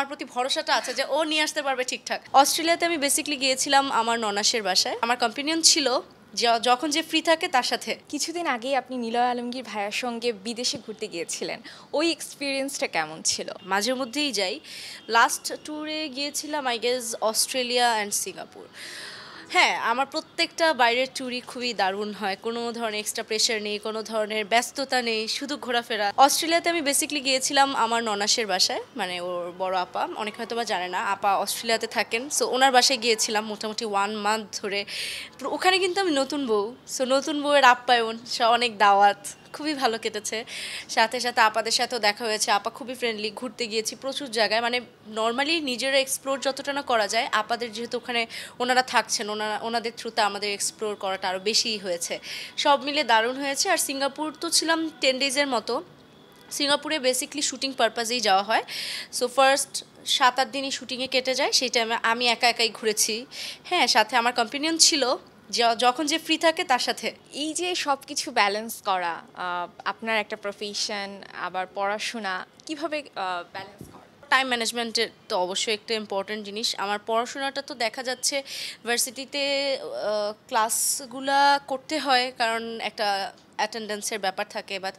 আমার প্রতি ভরসাটা আছে যে ও নিয়ে আসতে পারবে ঠিকঠাক। অস্ট্রেলিয়াতে আমি বেসিক্যালি গিয়েছিলাম আমার ননাসের বাসায়। আমার কম্পেনিয়ন ছিল যখন যে ফ্রি থাকে তার সাথে। কিছুদিন আগেই আপনি নিলয় আলমগীর ভাইয়ার সঙ্গে বিদেশে ঘুরতে গিয়েছিলেন, ওই এক্সপিরিয়েন্সটা কেমন ছিল? মাঝে মধ্যেই যাই। লাস্ট ট্যুরে গিয়েছিলাম I guess Australia and Singapore. হ্যাঁ, আমার প্রত্যেকটা বাইরের ট্যুরই খুবই দারুণ হয়। কোনো ধরনের এক্সট্রা প্রেশার নেই, কোনো ধরনের ব্যস্ততা নেই, শুধু ঘোরাফেরা। অস্ট্রেলিয়াতে আমি বেসিক্যালি গিয়েছিলাম আমার ননাসের বাসায়, মানে ওর বড় আপা, অনেক হয়তো বা জানে না, আপা অস্ট্রেলিয়াতে থাকেন। সো ওনার বাসায় গিয়েছিলাম মোটামুটি 1 মান্থ ধরে। ওখানে কিন্তু আমি নতুন বউ, সো নতুন বউয়ের আপ্যায়ন, অনেক দাওয়াত, খুবই ভালো কেটেছে। সাথে সাথে আপাদের সাথেও দেখা হয়েছে, আপা খুবই ফ্রেন্ডলি। ঘুরতে গিয়েছি প্রচুর জায়গায়, মানে নর্মালি নিজেরা এক্সপ্লোর যতটা না করা যায়, আপাদের যেহেতু ওখানে ওনারা থাকছেন, ওনাদের থ্রুতে আমাদের এক্সপ্লোর করাটা আরও বেশিই হয়েছে। সব মিলে দারুণ হয়েছে। আর সিঙ্গাপুর তো ছিলাম 10 ডেজের মতো। সিঙ্গাপুরে বেসিকলি শুটিং পারপাসেই যাওয়া হয়। সো ফার্স্ট 7-8 দিনই শুটিংয়ে কেটে যায়। সেই টাইমে আমি একা একাই ঘুরেছি। হ্যাঁ, সাথে আমার কম্পেনিয়ন ছিল যখন যে ফ্রি থাকে তার সাথে। এই যে সব কিছু ব্যালেন্স করা, আপনার একটা প্রফেশন আবার পড়াশোনা, কিভাবে ব্যালেন্স করা? টাইম ম্যানেজমেন্টের তো অবশ্যই একটা ইম্পর্ট্যান্ট জিনিস। আমার পড়াশোনাটা তো দেখা যাচ্ছে ভার্সিটিতে ক্লাসগুলা করতে হয়, কারণ একটা অ্যাটেন্ডেন্সের ব্যাপার থাকে। বাট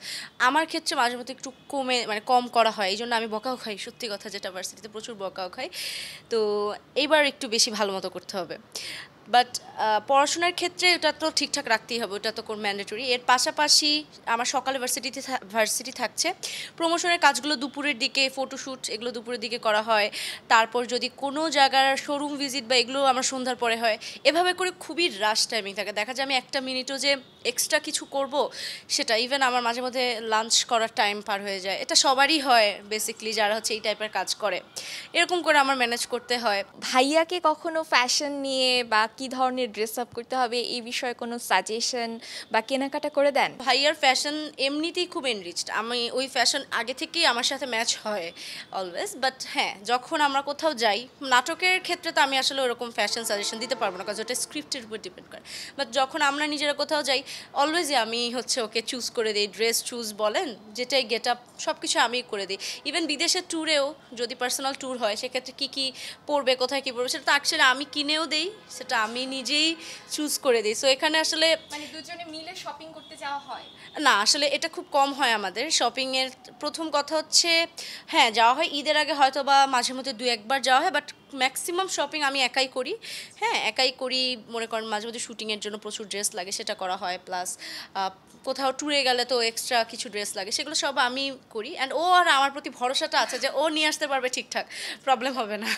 আমার ক্ষেত্রে মাঝে মধ্যে একটু কম করা হয়। এই জন্য আমি বকাও খাই, সত্যি কথা যেটা, ভার্সিটিতে প্রচুর বকাও খাই। তো এইবার একটু বেশি ভালো মতো করতে হবে। বাট পড়াশোনার ক্ষেত্রে এটা তো ঠিকঠাক রাখতেই হবে, ওটা তো কোন ম্যান্ডেটরি। এর পাশাপাশি আমার সকালে ভার্সিটি থাকছে, প্রমোশনের কাজগুলো দুপুরের দিকে, ফটোশ্যুট এগুলো দুপুরের দিকে করা হয়। তারপর যদি কোনো জায়গার শোরুম ভিজিট বা এগুলো আমার সন্ধ্যার পরে হয়। এভাবে করে খুবই রাশ টাইমিং থাকে, দেখা যায় আমি একটা মিনিটও যে এক্সট্রা কিছু করব সেটা, ইভেন আমার মাঝে মধ্যে লাঞ্চ করার টাইম পার হয়ে যায়। এটা সবারই হয় বেসিকলি, যারা হচ্ছে এই টাইপের কাজ করে। এরকম করে আমার ম্যানেজ করতে হয়। ভাইয়াকে কখনো ফ্যাশন নিয়ে বা কি ধরনের ড্রেস আপ করতে হবে এই বিষয়ে কোনো সাজেশন বা কেনাকাটা করে দেন? ভাইয়ার ফ্যাশন এমনিতেই খুব এনরিচড। আমি ওই ফ্যাশন আগে থেকেই আমার সাথে ম্যাচ হয় অলওয়েজ। বাট হ্যাঁ, যখন আমরা কোথাও যাই, নাটকের ক্ষেত্রে তো আমি আসলে ওরকম ফ্যাশন সাজেশন দিতে পারবো না, কারণ ওটা স্ক্রিপ্টের উপর ডিপেন্ড করে। বাট যখন আমরা নিজেরা কোথাও যাই, অলওয়েজই আমি হচ্ছে ওকে চুজ করে দিই। ড্রেস চুজ বলেন, যেটাই গেট আপ, সব কিছু আমিই করে দিই। ইভেন বিদেশের ট্যুরেও যদি পার্সোনাল ট্যুর হয়, সেক্ষেত্রে কী কী পরবে, কোথায় কী পরবে, সেটা তো অ্যাকচুয়ালি আমি কিনেও দিই, সেটা আমি নিজেই চুজ করে দিই। সো এখানে আসলে মানে দুজনে মিলে শপিং করতে যাওয়া হয়? না, আসলে এটা খুব কম হয় আমাদের শপিংয়ের। প্রথম কথা হচ্ছে, হ্যাঁ যাওয়া হয় ঈদের আগে, হয়তো বা মাঝে মধ্যে 2-1 বার যাওয়া হয়। বাট ম্যাক্সিমাম শপিং আমি একাই করি। হ্যাঁ, একাই করি। মনে করেন মাঝে মধ্যে শুটিংয়ের জন্য প্রচুর ড্রেস লাগে, সেটা করা হয়। প্লাস কোথাও ট্যুরে গেলে তো এক্সট্রা কিছু ড্রেস লাগে, সেগুলো সব আমি করি। অ্যান্ড ও আর আমার প্রতি ভরসাটা আছে যে ও নিয়ে আসতে পারবে ঠিকঠাক, প্রবলেম হবে না।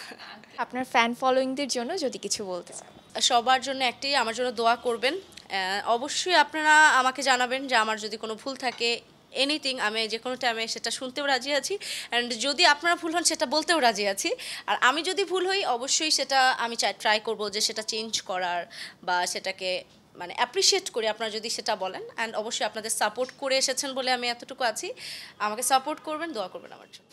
আপনার ফ্যান ফলোয়িংদের জন্য যদি কিছু বলতে চান? সবার জন্য একটাই, আমার জন্য দোয়া করবেন। অবশ্যই আপনারা আমাকে জানাবেন যে আমার যদি কোনো ভুল থাকে, এনিথিং, আমি যে কোনো টাইমে সেটা শুনতেও রাজি আছি। অ্যান্ড যদি আপনারা ভুল হন, সেটা বলতেও রাজি আছি। আর আমি যদি ভুল হই, অবশ্যই সেটা আমি ট্রাই করবো যে সেটা চেঞ্জ করার, বা সেটাকে মানে অ্যাপ্রিসিয়েট করি আপনারা যদি সেটা বলেন। অ্যান্ড অবশ্যই আপনাদের সাপোর্ট করে এসেছেন বলে আমি এতটুকু আছি। আমাকে সাপোর্ট করবেন, দোয়া করবেন আমার জন্য।